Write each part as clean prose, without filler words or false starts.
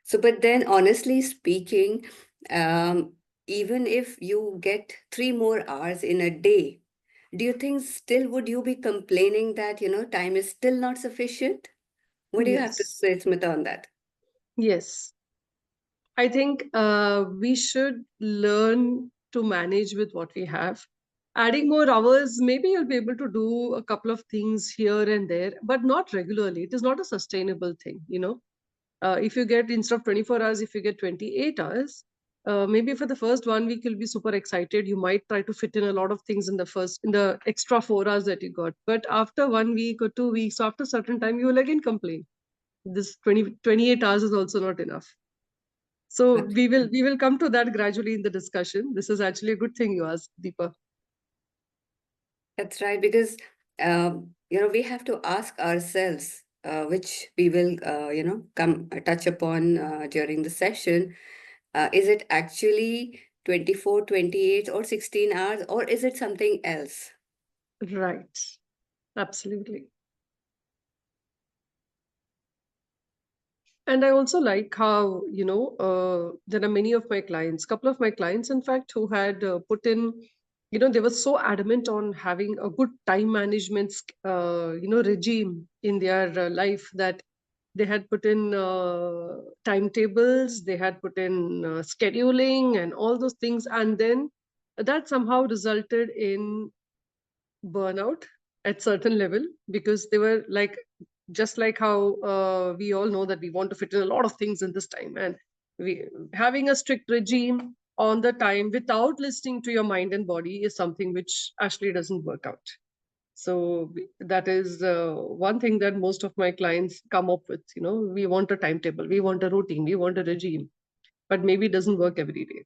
So, but then honestly speaking, um, even if you get 3 more hours in a day, do you think still would you be complaining that, time is still not sufficient? What do you have to Yes. say, Smita, on that? Yes. I think we should learn to manage with what we have. Adding more hours, maybe you'll be able to do a couple of things here and there, but not regularly. It is not a sustainable thing, you know. If you get, instead of 24 hours, if you get 28 hours, maybe for the first 1 week you'll be super excited. You might try to fit in a lot of things in the extra 4 hours that you got. But after 1 week or 2 weeks, after a certain time, you will again complain. This 28 hours is also not enough. So we will come to that gradually in the discussion. This is actually a good thing you asked, Deepa. That's right, because we have to ask ourselves, which we will come touch upon during the session. Is it actually 24, 28, or 16 hours, or is it something else? Right. Absolutely. And I also like how, there are many of my clients, couple of my clients, in fact, who had put in, they were so adamant on having a good time management, regime in their life, that they had put in timetables, they had put in scheduling and all those things. And then that somehow resulted in burnout at certain level, because they were like, just like how we all know that we want to fit in a lot of things in this time, and we having a strict regime on the time without listening to your mind and body is something which actually doesn't work out. So that is one thing that most of my clients come up with. We want a timetable, we want a routine, we want a regime, but maybe it doesn't work every day.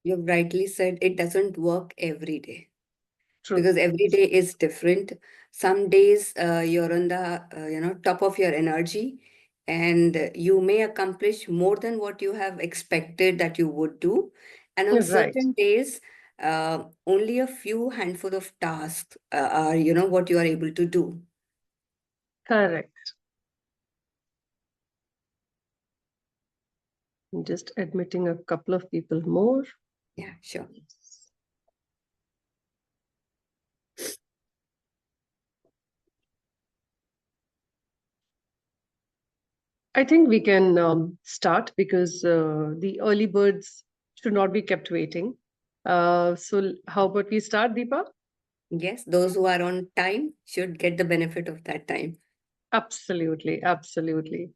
You've rightly said it doesn't work every day, True. because every day is different. Some days you're on the top of your energy, and you may accomplish more than what you have expected that you would do. And on Right. certain days, only a few handful of tasks are what you are able to do. Correct. I'm just admitting a couple of people more. Yeah, sure. I think we can start, because the early birds should not be kept waiting. So how about we start, Deepa? Yes, those who are on time should get the benefit of that time. Absolutely, absolutely.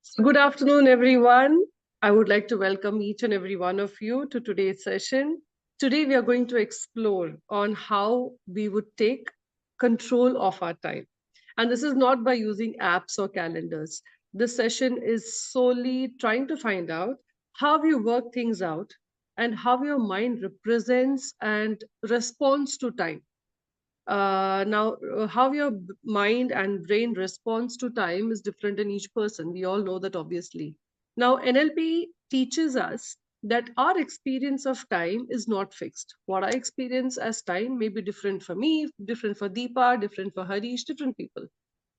So good afternoon, everyone. I would like to welcome each and every one of you to today's session. Today, we are going to explore on how we would take control of our time. And this is not by using apps or calendars. This session is solely trying to find out how you work things out and how your mind represents and responds to time. Now, how your mind and brain responds to time is different in each person. We all know that, obviously. Now, NLP teaches us that our experience of time is not fixed. What I experience as time may be different for me, different for Deepa, different for Harish, different people.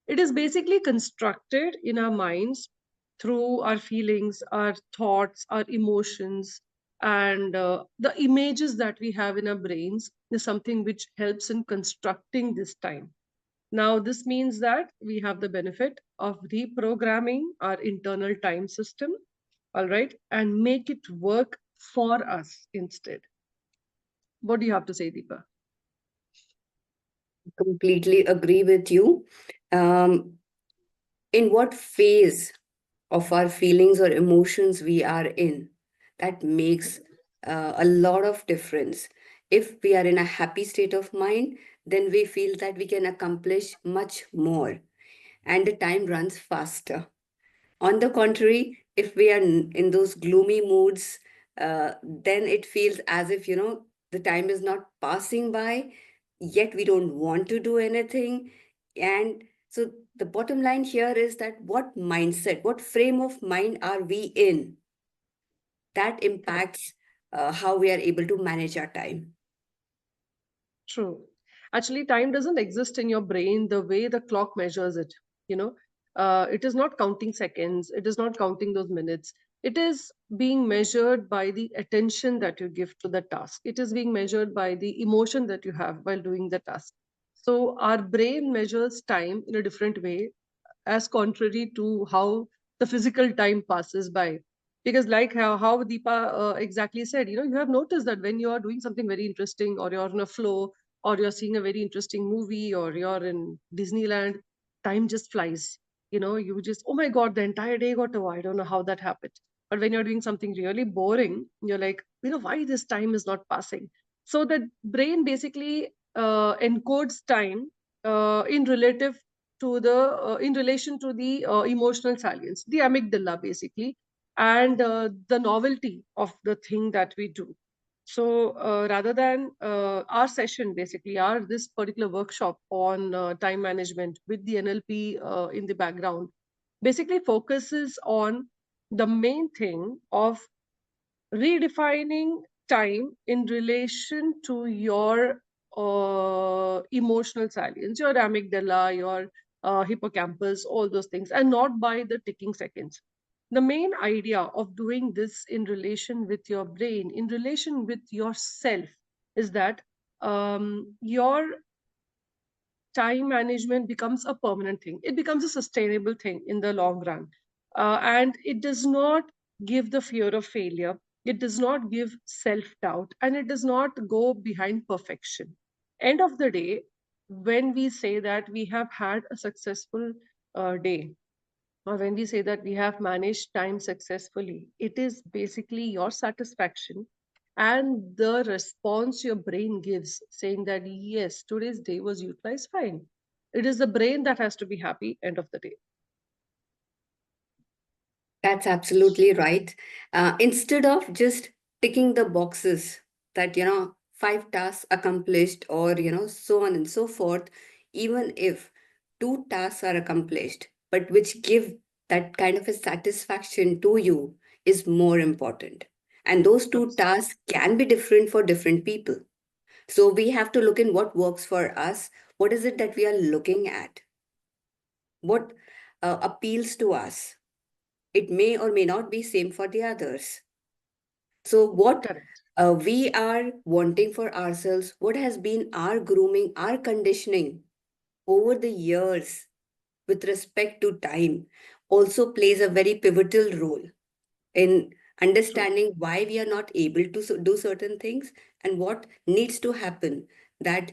It is basically constructed in our minds through our feelings, our thoughts, our emotions, and the images that we have in our brains is something which helps in constructing this time. Now, this means that we have the benefit of reprogramming our internal time system, all right, and make it work for us instead. What do you have to say, Deepa? Completely agree with you. Um, in what phase of our feelings or emotions we are in, that makes a lot of difference. If we are in a happy state of mind, then we feel that we can accomplish much more and the time runs faster. On the contrary, if we are in those gloomy moods, then it feels as if, the time is not passing by, yet we don't want to do anything. And so the bottom line here is that what mindset, what frame of mind are we in? That impacts how we are able to manage our time. True. Actually, time doesn't exist in your brain the way the clock measures it. You know, It is not counting seconds, it is not counting those minutes. It is being measured by the attention that you give to the task. It is being measured by the emotion that you have while doing the task. So our brain measures time in a different way, as contrary to how the physical time passes by. Because like how Deepa exactly said, you have noticed that when you are doing something very interesting, or you're in a flow, or you're seeing a very interesting movie, or you're in Disneyland, time just flies. You just, oh my God, the entire day got over. I don't know how that happened. But when you're doing something really boring, you're like, why this time is not passing? So the brain basically encodes time in relation to the emotional salience, the amygdala basically, and the novelty of the thing that we do. So rather than our session, basically, our this particular workshop on time management with the NLP in the background, basically focuses on the main thing of redefining time in relation to your emotional salience, your amygdala, your hippocampus, all those things, and not by the ticking seconds. The main idea of doing this in relation with your brain, in relation with yourself, is that your time management becomes a permanent thing. It becomes a sustainable thing in the long run. And it does not give the fear of failure. It does not give self doubt, and it does not go behind perfection. End of the day, when we say that we have had a successful day, or when we say that we have managed time successfully, it is basically your satisfaction and the response your brain gives, saying that yes, today's day was utilized fine. It is the brain that has to be happy end of the day. That's absolutely right. Instead of just ticking the boxes that, 5 tasks accomplished, or, so on and so forth, even if 2 tasks are accomplished, but which give that kind of a satisfaction to you, is more important. And those two Abs- tasks can be different for different people. So we have to look in what works for us. What is it that we are looking at? What appeals to us? It may or may not be same for the others. So what Correct. we are wanting for ourselves, what has been our grooming, our conditioning over the years with respect to time, also plays a very pivotal role in True. understanding why we are not able to do certain things, and what needs to happen, that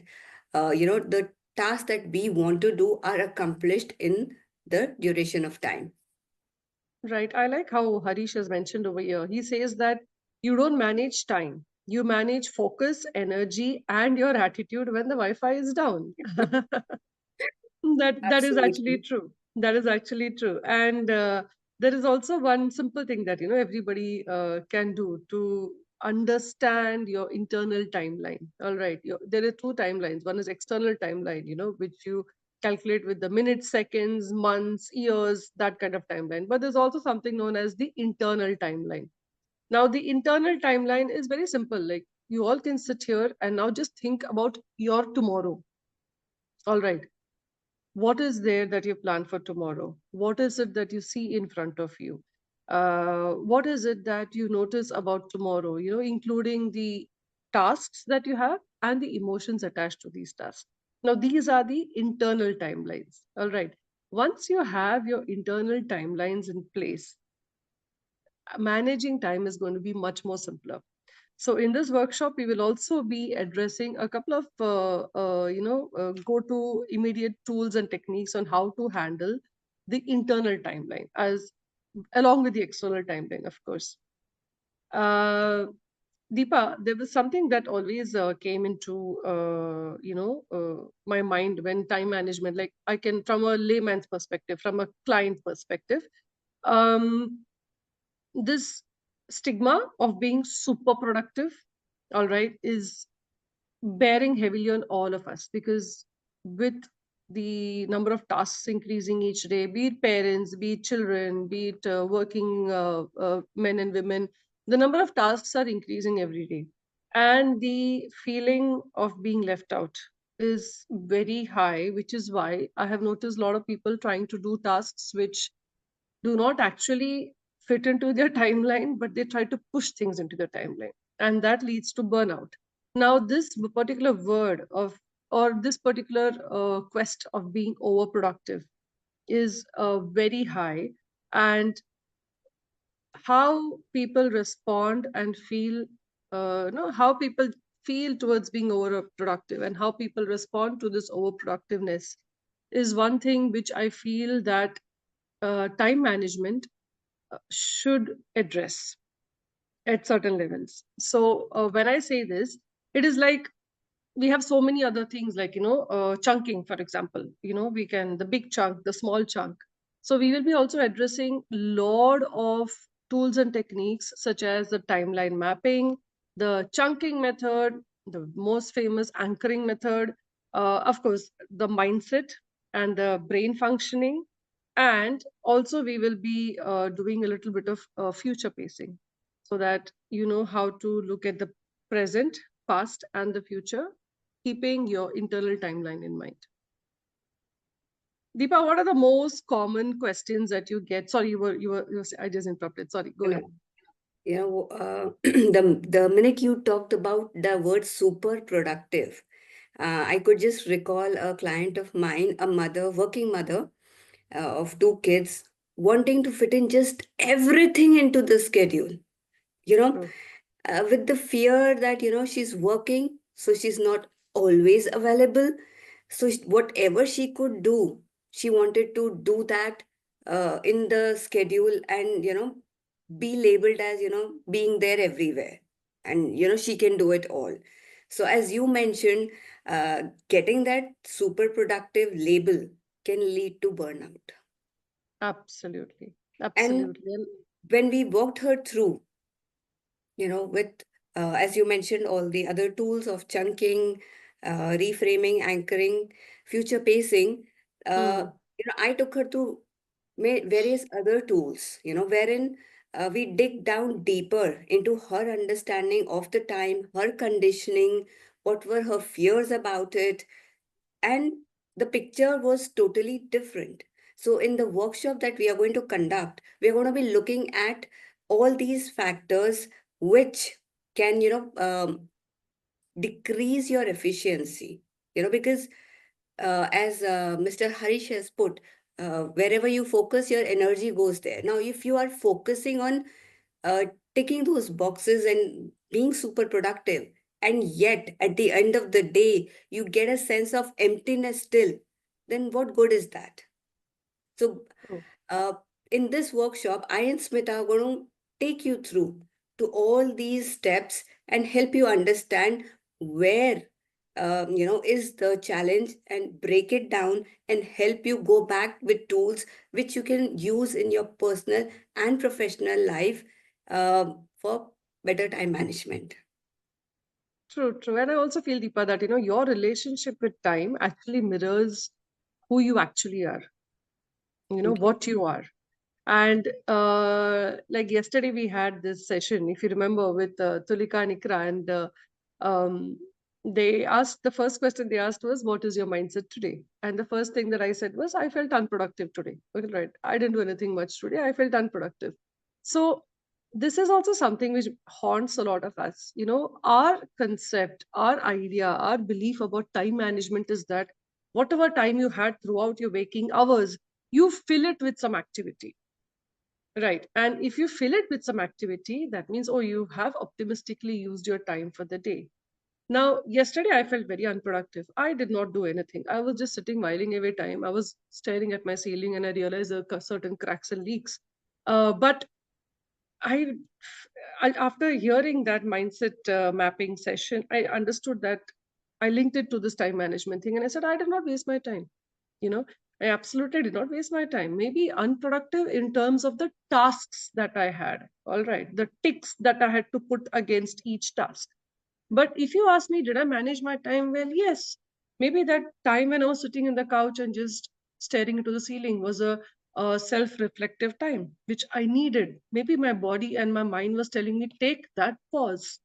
the tasks that we want to do are accomplished in the duration of time. Right. I like how Harish has mentioned over here. He says that you don't manage time, you manage focus, energy, and your attitude when the Wi-Fi is down. That is actually Absolutely. true. That is actually true. And there is also one simple thing that everybody can do to understand your internal timeline. All right, there are two timelines. One is external timeline, which you calculate with the minutes, seconds, months, years, that kind of timeline. But there's also something known as the internal timeline. Now, the internal timeline is very simple. Like, you all can sit here and now just think about your tomorrow. All right, what is there that you plan for tomorrow? What is it that you see in front of you? What is it that you notice about tomorrow, including the tasks that you have and the emotions attached to these tasks? Now, these are the internal timelines. All right. Once you have your internal timelines in place, managing time is going to be much more simpler. So in this workshop, we will also be addressing a couple of go-to immediate tools and techniques on how to handle the internal timeline, as along with the external timeline, of course. Uh, Deepa, there was something that always came into my mind when time management, like I can, from a layman's perspective, from a client perspective, um, this stigma of being super productive, all right, is bearing heavily on all of us, because with the number of tasks increasing each day, be it parents, be it children, be it working men and women, the number of tasks are increasing every day, and the feeling of being left out. is very high, which is why I have noticed a lot of people trying to do tasks which do not actually fit into their timeline, but they try to push things into their timeline. And that leads to burnout. Now, this particular word of, or this particular quest of being overproductive is very high. And how people respond and feel, no, how people feel towards being overproductive and how people respond to this overproductiveness is one thing which I feel that time management should address at certain levels. So when I say this, it is like we have so many other things like, chunking, for example. We can, the big chunk, the small chunk. So we will be also addressing lot of tools and techniques such as the timeline mapping, the chunking method, the most famous anchoring method, of course the mindset and the brain functioning, and also we will be doing a little bit of future pacing, so that you know how to look at the present, past, and the future, keeping your internal timeline in mind. Deepa, what are the most common questions that you get? Sorry, I just interrupted. Sorry, go You ahead. know, the minute you talked about the word super productive, I could just recall a client of mine, a mother, working mother of two kids, wanting to fit in just everything into the schedule. You know, True, with the fear that she's working, so she's not always available. So whatever she could do, she wanted to do that in the schedule, and be labeled as being there everywhere, and she can do it all. So as you mentioned, getting that super productive label can lead to burnout. absolutely, And absolutely. And when we walked her through, with, as you mentioned, all the other tools of chunking, reframing, anchoring, future pacing, uh, hmm, I took her to various other tools, wherein we dig down deeper into her understanding of the time, her conditioning, what were her fears about it, and the picture was totally different. So in the workshop that we are going to conduct, we are going to be looking at all these factors which can decrease your efficiency, because as Mr. Harish has put, wherever you focus, your energy goes there. Now if you are focusing on uh, ticking those boxes and being super productive, and yet at the end of the day you get a sense of emptiness still, then what good is that? So true. uh, in this workshop, I and Smita are going to take you through to all these steps and help you understand where is the challenge, and break it down and help you go back with tools which you can use in your personal and professional life for better time management. True, true. And I also feel, Deepa, that your relationship with time actually mirrors who you actually are, Okay. what you are. And like yesterday, we had this session, if you remember, with Tulika and Ikra, and um, they asked, the first question they asked was, "What is your mindset today?" And the first thing that I said was, "I felt unproductive today." Okay, right? I didn't do anything much today. I felt unproductive. So this is also something which haunts a lot of us. Our concept, our idea, our belief about time management is that whatever time you had throughout your waking hours, you fill it with some activity. Right. And if you fill it with some activity, that means, oh, you have optimistically used your time for the day. Now, yesterday I felt very unproductive. I did not do anything. I was just sitting whiling away time. I was staring at my ceiling and I realized there are certain cracks and leaks. But I, after hearing that mindset mapping session, I understood that I linked it to this time management thing. And I said, I did not waste my time. You know, I absolutely did not waste my time. Maybe unproductive in terms of the tasks that I had. All right. The ticks that I had to put against each task. But if you ask me, did I manage my time well? Yes. Maybe that time when I was sitting in the couch and just staring into the ceiling was a self reflective time, which I needed. Maybe my body and my mind was telling me, take that pause.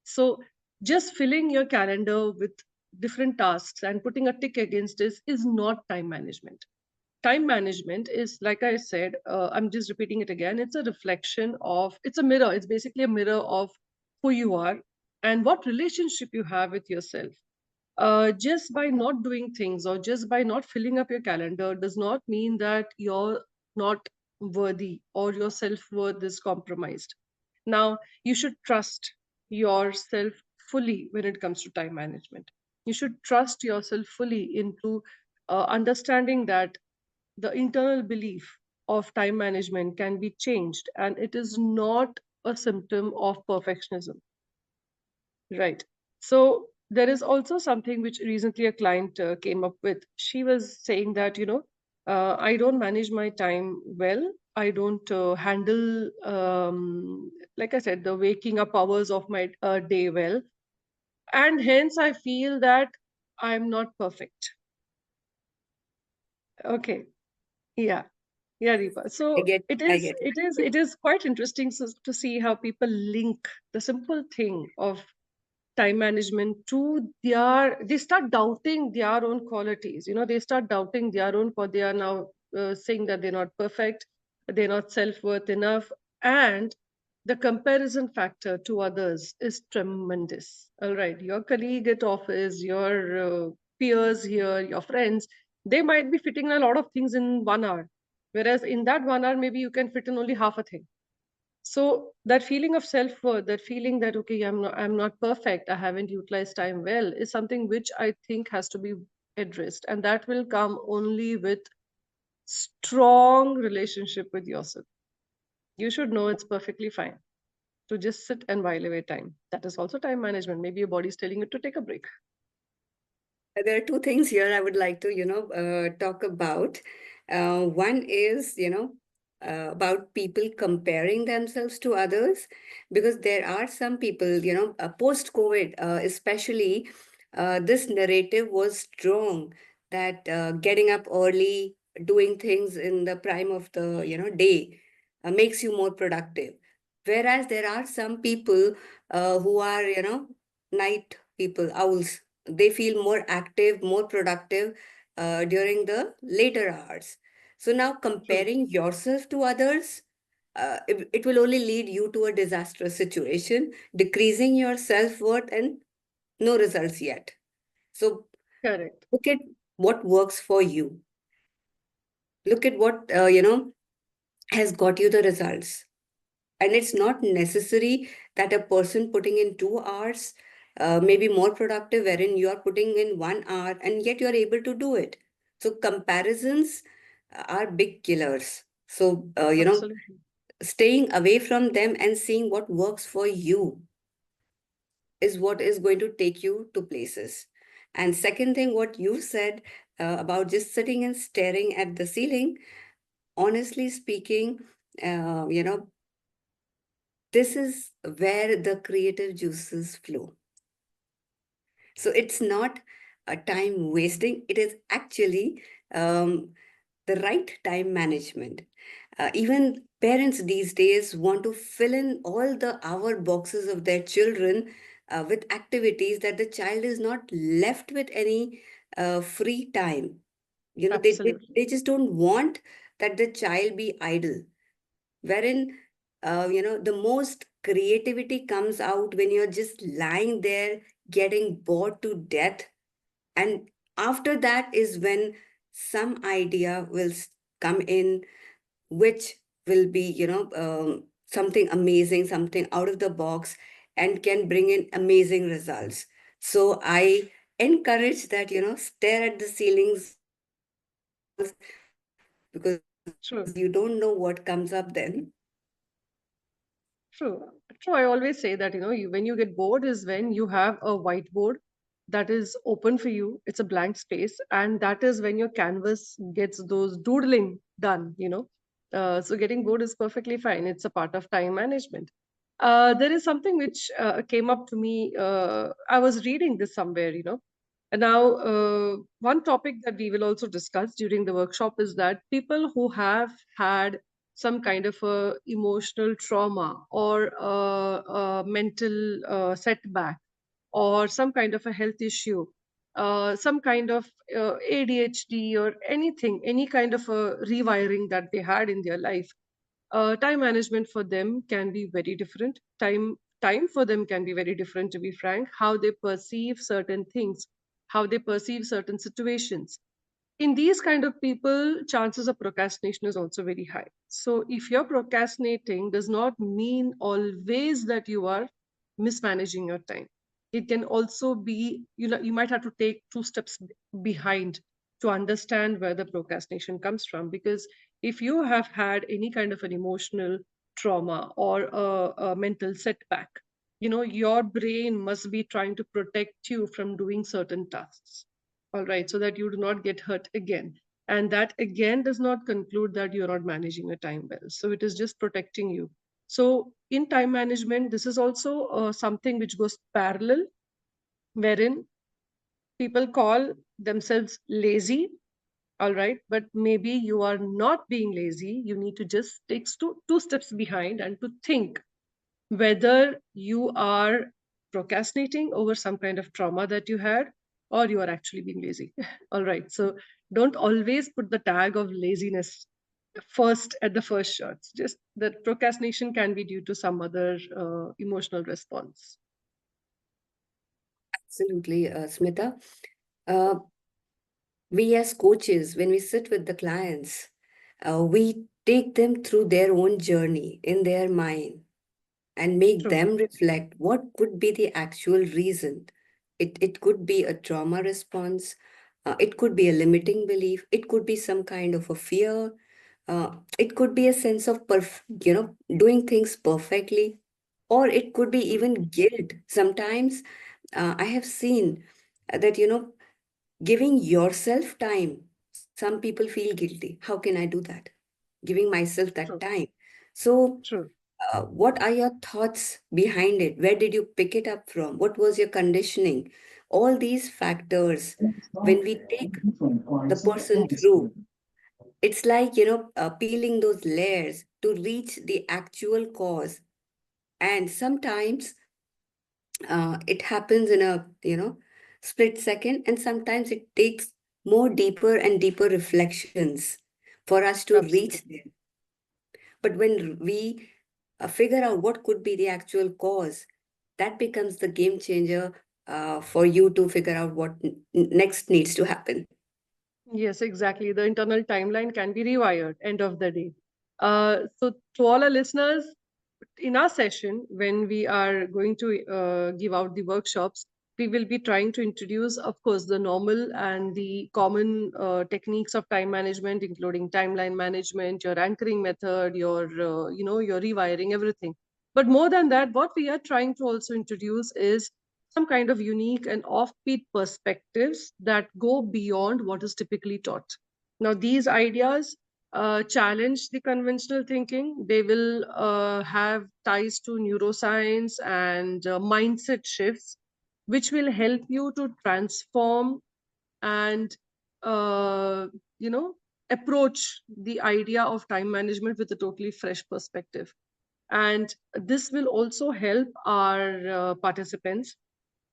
So just filling your calendar with different tasks and putting a tick against it is not time management. Time management is, like I said, I'm just repeating it again, it's a reflection of, it's a mirror, it's basically a mirror of who you are and what relationship you have with yourself. Just by not doing things or just by not filling up your calendar does not mean that you're not worthy or your self-worth is compromised. Now, you should trust yourself fully when it comes to time management. You should trust yourself fully into understanding that the internal belief of time management can be changed and it is not a symptom of perfectionism. Right. So there is also something which recently a client came up with. She was saying that, I don't manage my time well. I don't handle, like I said, the waking up hours of my day well. And hence I feel that I'm not perfect. Okay. Yeah. Yeah, Deepa. I So get, it I is, get it is, it is quite interesting to see how people link the simple thing of time management to they start doubting their own qualities. They start doubting their own, they are now saying that they're not perfect, they're not self-worth enough, and the comparison factor to others is tremendous. All right, your colleague at office, your peers here, your friends, they might be fitting a lot of things in 1 hour, whereas in that 1 hour maybe you can fit in only half a thing. So that feeling of self-worth, that feeling that okay, I'm not perfect, I haven't utilized time well, is something which I think has to be addressed, and that will come only with strong relationship with yourself. You should know it's perfectly fine to just sit and while away time. That is also time management. Maybe your body's telling you to take a break. There are two things here I would like to, talk about. One is, about people comparing themselves to others, because there are some people, post-COVID, especially, this narrative was strong that getting up early, doing things in the prime of the, day, makes you more productive. Whereas there are some people who are, night people, owls. They feel more active, more productive during the later hours. So now True. comparing yourself to others, it will only lead you to a disastrous situation, decreasing your self-worth and no results yet. So Correct. look at what works for you. Look at what, has got you the results. And it's not necessary that a person putting in 2 hours may be more productive, wherein you are putting in 1 hour and yet you're able to do it. So comparisons are big killers. So, Absolutely. staying away from them and seeing what works for you is what is going to take you to places. And second thing, what you said about just sitting and staring at the ceiling, honestly speaking, uh, this is where the creative juices flow. So it's not a time wasting, it is actually the right time management. Even parents these days want to fill in all the hour boxes of their children with activities that the child is not left with any free time. Absolutely. They just don't want that the child be idle, wherein the most creativity comes out when you're just lying there getting bored to death, and after that is when some idea will come in, which will be something amazing, something out of the box, and can bring in amazing results. So I encourage that, stare at the ceilings, because you don't know what comes up True. then. True. True. I always say that, when you get bored is when you have a whiteboard that is open for you. It's a blank space. And that is when your canvas gets those doodling done. So getting bored is perfectly fine. It's a part of time management. There is something which came up to me. I was reading this somewhere. And now, one topic that we will also discuss during the workshop is that people who have had some kind of a emotional trauma or a mental setback or some kind of a health issue, some kind of ADHD or anything, any kind of a rewiring that they had in their life, time management for them can be very different. Time for them can be very different, to be frank. How they perceive certain things, how they perceive certain situations. In these kind of people, chances of procrastination is also very high. So if you're procrastinating, does not mean always that you are mismanaging your time. It can also be, you might have to take two steps behind to understand where the procrastination comes from. Because if you have had any kind of an emotional trauma or a mental setback, your brain must be trying to protect you from doing certain tasks, all right, so that you do not get hurt again. And that again does not conclude that you're not managing your time well. So it is just protecting you. So in time management, this is also something which goes parallel, wherein people call themselves lazy, all right, but maybe you are not being lazy. You need to just take two steps behind and to think whether you are procrastinating over some kind of trauma that you had, or you are actually being lazy. All right. So don't always put the tag of laziness first at the first shots. Just that procrastination can be due to some other emotional response. Absolutely, Smita. Uh, we as coaches, when we sit with the clients, we take them through their own journey in their mind and make True. them reflect what could be the actual reason. It could be a trauma response, it could be a limiting belief, it could be some kind of a fear, it could be a sense of doing things perfectly, or it could be True. even guilt. Sometimes I have seen that, giving yourself time, some people feel guilty. How can I do that? Giving myself that True. time. So, True. what are your thoughts behind it? Where did you pick it up from? What was your conditioning? All these factors, when we take the person through, it's like, peeling those layers to reach the actual cause. And sometimes it happens in a, split second, and sometimes it takes more deeper and deeper reflections for us to reach Absolutely. there. But when we figure out what could be the actual cause, that becomes the game changer for you to figure out what next needs to happen. Yes, exactly. The internal timeline can be rewired end of the day. So to all our listeners, in our session, when we are going to give out the workshops, we will be trying to introduce, of course, the normal and the common techniques of time management, including timeline management, your anchoring method, your rewiring, everything. But more than that, what we are trying to also introduce is some kind of unique and offbeat perspectives that go beyond what is typically taught. Now, these ideas challenge the conventional thinking. They will have ties to neuroscience and mindset shifts, which will help you to transform and uh, you know approach the idea of time management with a totally fresh perspective. And this will also help our participants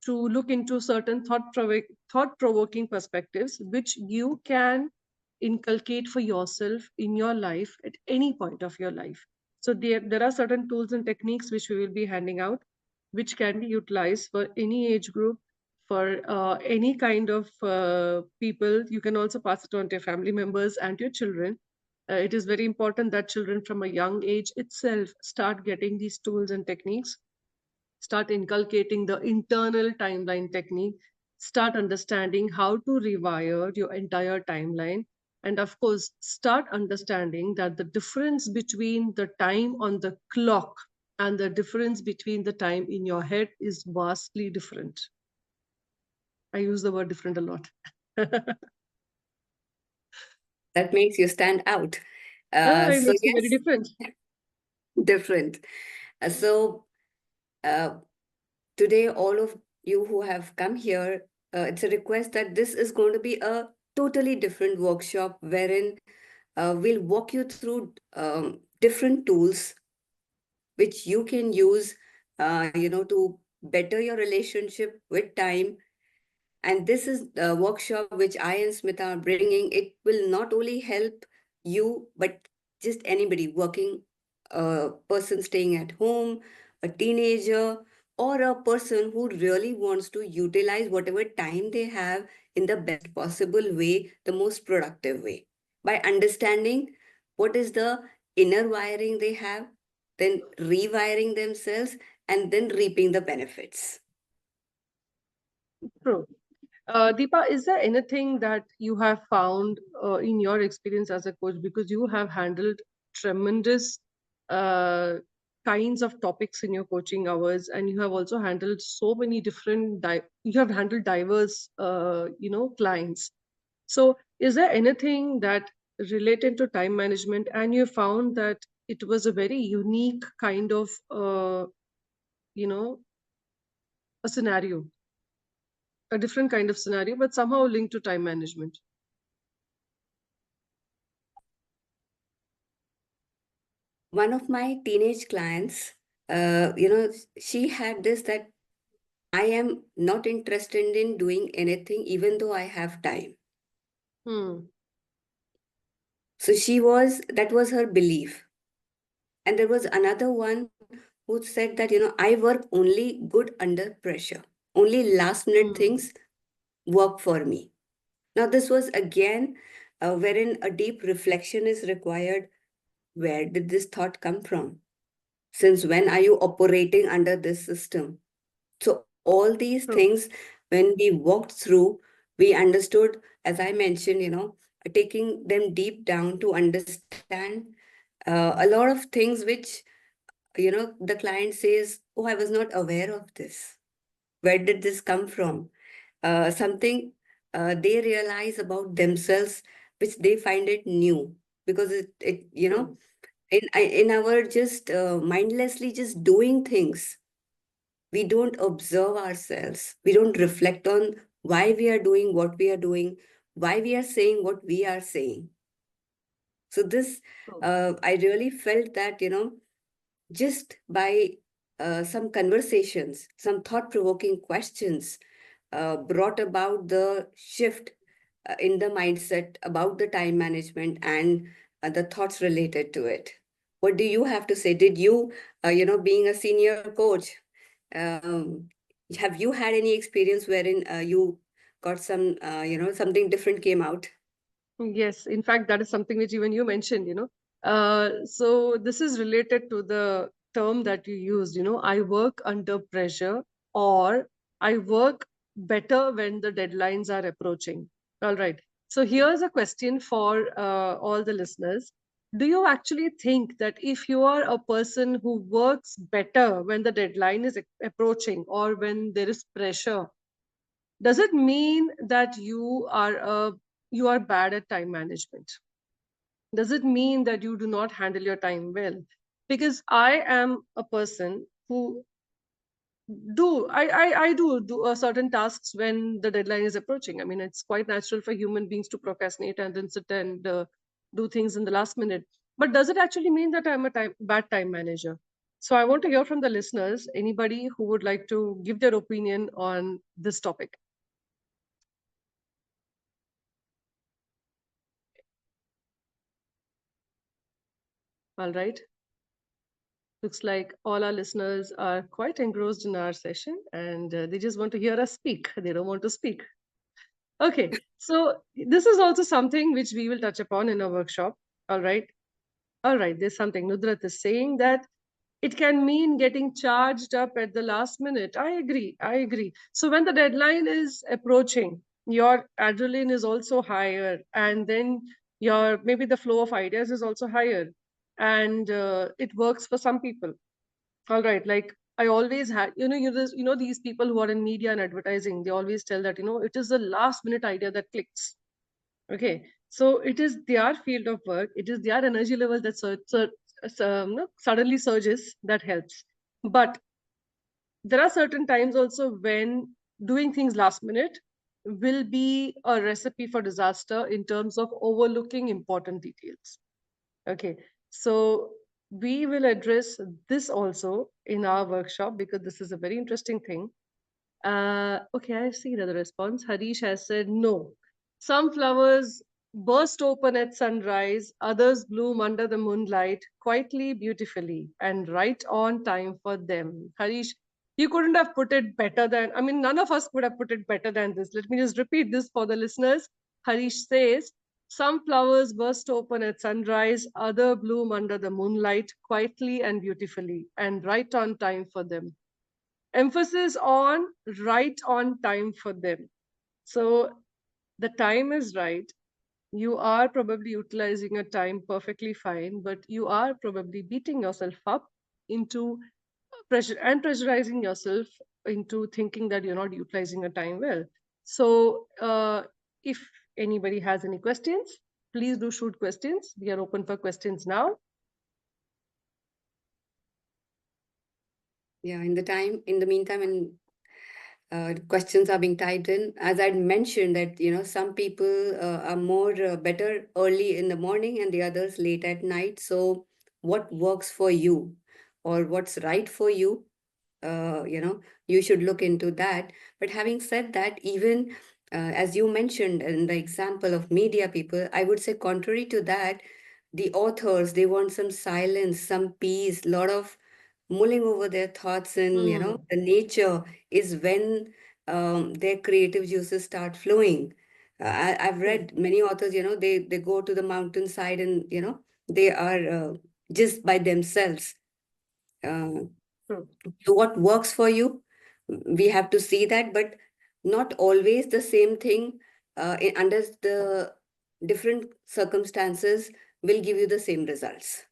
to look into certain thought provoking perspectives which you can inculcate for yourself in your life at any point of your life. So there are certain tools and techniques which we will be handing out, which can be utilized for any age group, for any kind of people. You can also pass it on to your family members and your children. It is very important that children from a young age itself start getting these tools and techniques, start inculcating the internal timeline technique, start understanding how to rewire your entire timeline, and of course, start understanding that the difference between the time on the clock and the difference between the time in your head is vastly different. I use the word different a lot. That makes you stand out. It So, makes me very yes, different. different. So, uh, today, all of you who have come here, it's a request that this is going to be a totally different workshop wherein we'll walk you through different tools which you can use, to better your relationship with time, And this is the workshop which I and Smita are bringing. It will not only help you, but just anybody working, a person staying at home, a teenager, or a person who really wants to utilize whatever time they have in the best possible way, the most productive way. By understanding what is the inner wiring they have, then rewiring themselves, and then reaping the benefits. True. Deepa, is there anything that you have found in your experience as a coach? Because you have handled tremendous uh, kinds of topics in your coaching hours, and you have also handled so many different, you have handled diverse, clients. So, is there anything that related to time management, and you found that it was a very unique kind of, you know, a scenario, a different kind of scenario, but somehow linked to time management? One of my teenage clients, she had this that I am not interested in doing anything even though I have time. Hmm. So that was her belief. And there was another one who said that, I work only good under pressure. Only last minute Hmm. things work for me. Now, this was again wherein a deep reflection is required. Where did this thought come from? Since when are you operating under this system? So all these True. things, when we walked through, we understood, as I mentioned, taking them deep down to understand a lot of things which, the client says, oh, I was not aware of this. Where did this come from? Something they realize about themselves, which they find it new because True. in our just mindlessly just doing things, we don't observe ourselves, we don't reflect on why we are doing what we are doing, why we are saying what we are saying. So this True. I really felt that, just by some conversations, some thought provoking questions brought about the shift in the mindset about the time management and the thoughts related to it. What do you have to say? Did you, being a senior coach, um, have you had any experience wherein you got some, something different came out? Yes, in fact, that is something which even you mentioned, So this is related to the term that you used, I work under pressure, or I work better when the deadlines are approaching. All right. So here's a question for all the listeners. Do you actually think that if you are a person who works better when the deadline is approaching or when there is pressure, does it mean that you are bad at time management? Does it mean that you do not handle your time well? Because I am a person who I do certain tasks when the deadline is approaching. I mean, it's quite natural for human beings to procrastinate and then sit and do things in the last minute. But does it actually mean that I'm a bad time manager? So I want to hear from the listeners, anybody who would like to give their opinion on this topic. All right. Looks like all our listeners are quite engrossed in our session, and they just want to hear us speak. They don't want to speak. Okay, so this is also something which we will touch upon in our workshop. All right. All right. There's something Nudrat is saying that it can mean getting charged up at the last minute. I agree. I agree. So when the deadline is approaching, your adrenaline is also higher, and then your maybe the flow of ideas is also higher, and it works for some people. All right. Like I always had, these people who are in media and advertising, they always tell that, it is the last minute idea that clicks. Okay. So it is their field of work. It is their energy level that no, suddenly surges that helps. But there are certain times also when doing things last minute will be a recipe for disaster in terms of overlooking important details. Okay, so we will address this also in our workshop because this is a very interesting thing. Okay, I see another response. Harish has said no. Some flowers burst open at sunrise, others bloom under the moonlight, quietly, beautifully, and right on time for them. Harish, you couldn't have put it better than, I mean, none of us could have put it better than this. Let me just repeat this for the listeners. Harish says, some flowers burst open at sunrise, other bloom under the moonlight, quietly and beautifully, and right on time for them. Emphasis on right on time for them. So the time is right. You are probably utilizing a time perfectly fine, but you are probably beating yourself up into pressure and pressurizing yourself into thinking that you're not utilizing a time well. So if anybody has any questions, please do shoot questions. We are open for questions now. Yeah, in the meantime, and questions are being typed in. As I'd mentioned that, some people are more better early in the morning and the others late at night. So what works for you or what's right for you, you should look into that. But having said that, even as you mentioned in the example of media people, I would say contrary to that, the authors, they want some silence, some peace, lot of mulling over their thoughts, and Hmm. the nature is when their creative juices start flowing. I've True, read many authors, they go to the mountainside, and they are just by themselves. uh, true. so what works for you, we have to see that, but not always the same thing under the different circumstances will give you the same results.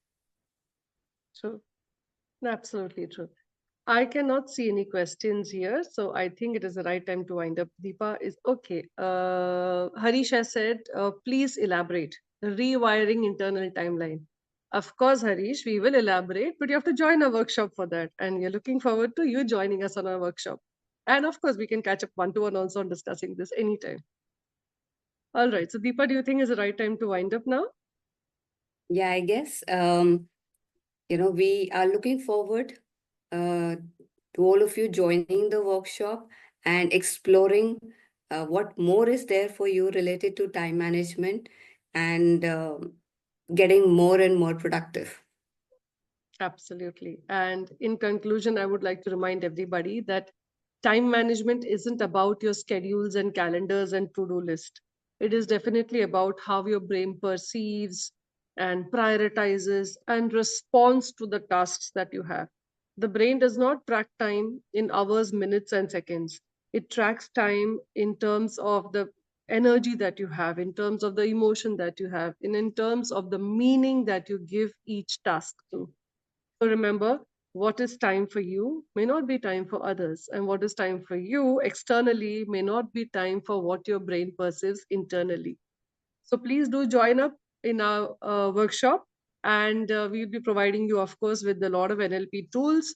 True. Absolutely true. I cannot see any questions here, so I think it is the right time to wind up. Deepa is okay. Harish has said, please elaborate. Rewiring internal timeline. Of course, Harish, we will elaborate, but you have to join a workshop for that. And we are looking forward to you joining us on our workshop. And of course, we can catch up one to one also on discussing this anytime. All right. So, Deepa, do you think is the right time to wind up now? Yeah, I guess we are looking forward uh, to all of you joining the workshop and exploring what more is there for you related to time management, and getting more and more productive. Absolutely. And in conclusion, I would like to remind everybody that time management isn't about your schedules and calendars and to-do list. It is definitely about how your brain perceives and prioritizes and responds to the tasks that you have. The brain does not track time in hours, minutes, and seconds. It tracks time in terms of the energy that you have, in terms of the emotion that you have, and in terms of the meaning that you give each task to. So remember, what is time for you may not be time for others, and what is time for you externally may not be time for what your brain perceives internally. So please do join up in our workshop, and we'll be providing you, of course, with a lot of NLP tools.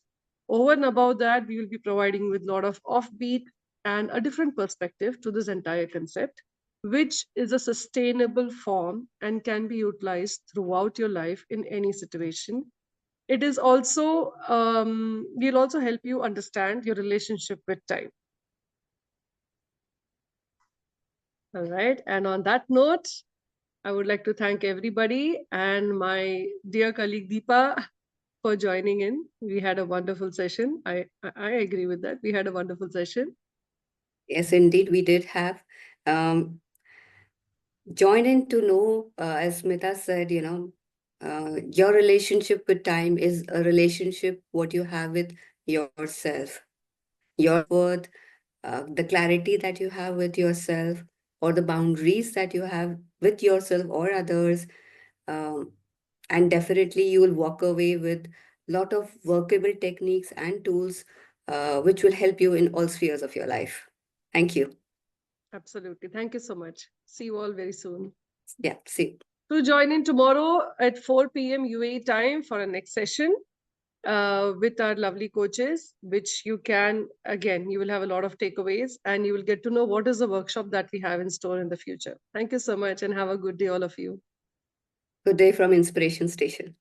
Over and above that, we will be providing with a lot of offbeat and a different perspective to this entire concept, which is a sustainable form and can be utilized throughout your life in any situation. It is also will also help you understand your relationship with time. All right, and on that note, I would like to thank everybody and my dear colleague Deepa for joining in. We had a wonderful session. I agree with that. We had a wonderful session. Yes, indeed, we did have. Join in to know, as Smita said, your relationship with time is a relationship what you have with yourself, your self-worth, the clarity that you have with yourself, or the boundaries that you have with yourself or others. Um, and definitely you will walk away with lot of workable techniques and tools which will help you in all spheres of your life. Thank you. Absolutely. Thank you so much. See you all very soon. Yeah, see. To join in tomorrow at 4 p.m. UAE time for our next session with our lovely coaches, which you can, again, you will have a lot of takeaways and you will get to know what is the workshop that we have in store in the future. Thank you so much and have a good day, all of you. Good day from Inspiration Station.